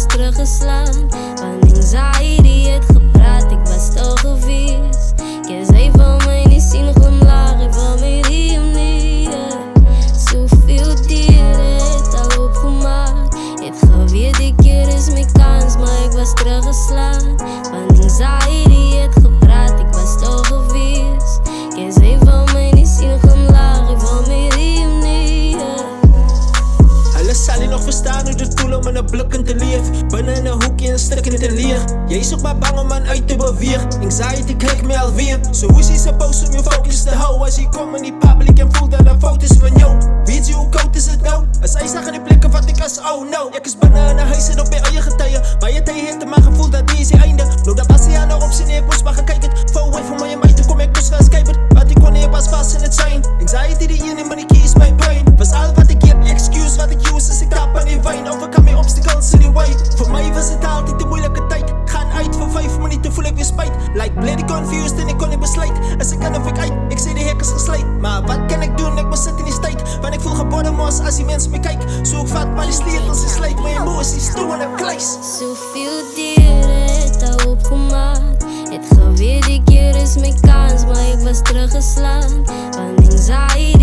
was teruggeslaan. Van anxiety het gepraat, ik was stil geweest. Ja, zij wil mij niet zien glimlach, ik wil mij niet. Zoveel dieren het al opgemaakt. Het geweet die keer is mijn kans, maar ik was teruggeslaan. Van anxiety het gepraat, ik was stil geweest. Ja, zij wil mij niet zien glimlach, ik wil mij niet. Alles zal je nog verstaan hoe het voelt om in een blokken te leven. Binnen in een hoekje en stukken te leeg. Jij is ook maar bang om aan uit te bewegen. Anxiety krijgt me alweer. So hoe is hij supposed om je focus te houden? Als je komt in die public en voelt dat er foto's van jou. Weet je hoe koud is het nou? Als hij zag in die plekken wat ik als oh no. Ik is binnen in een huis en op mijn eigen getuien. Maar je tijd heeft maar gevoel dat die is je einde. Nou dat was hij aan de optie, nee ik moest maar gaan kijken. Far away van mij en mij, toen kom ik dus gaan skypen. Want ik kon niet pas vast in het zijn. Anxiety die in maar die kies mijn pijn. Was al wat ik heb, excuse wat ik use. Als ik tap aan die wijn, overkom mijn obstacles in die way. Voor mij was het altijd een moeilijke tijd. Gaan uit voor 5 minuten voel ik weer spijt. Like bloody confused en ik kon niet besluit. Als ik kan of ik uit, ik zie de hek is geslijt. Maar wat kan ik doen, ik moet zitten in die tijd. Want ik voel geboren mos als die mensen me kijken. Zo ik vat maar die sleutels en slijt mijn emoties toe in een kluis. Zoveel dieren het al opgemaakt. Het geweet die keer is mijn kans, maar ik was teruggeslaan. Van anxiety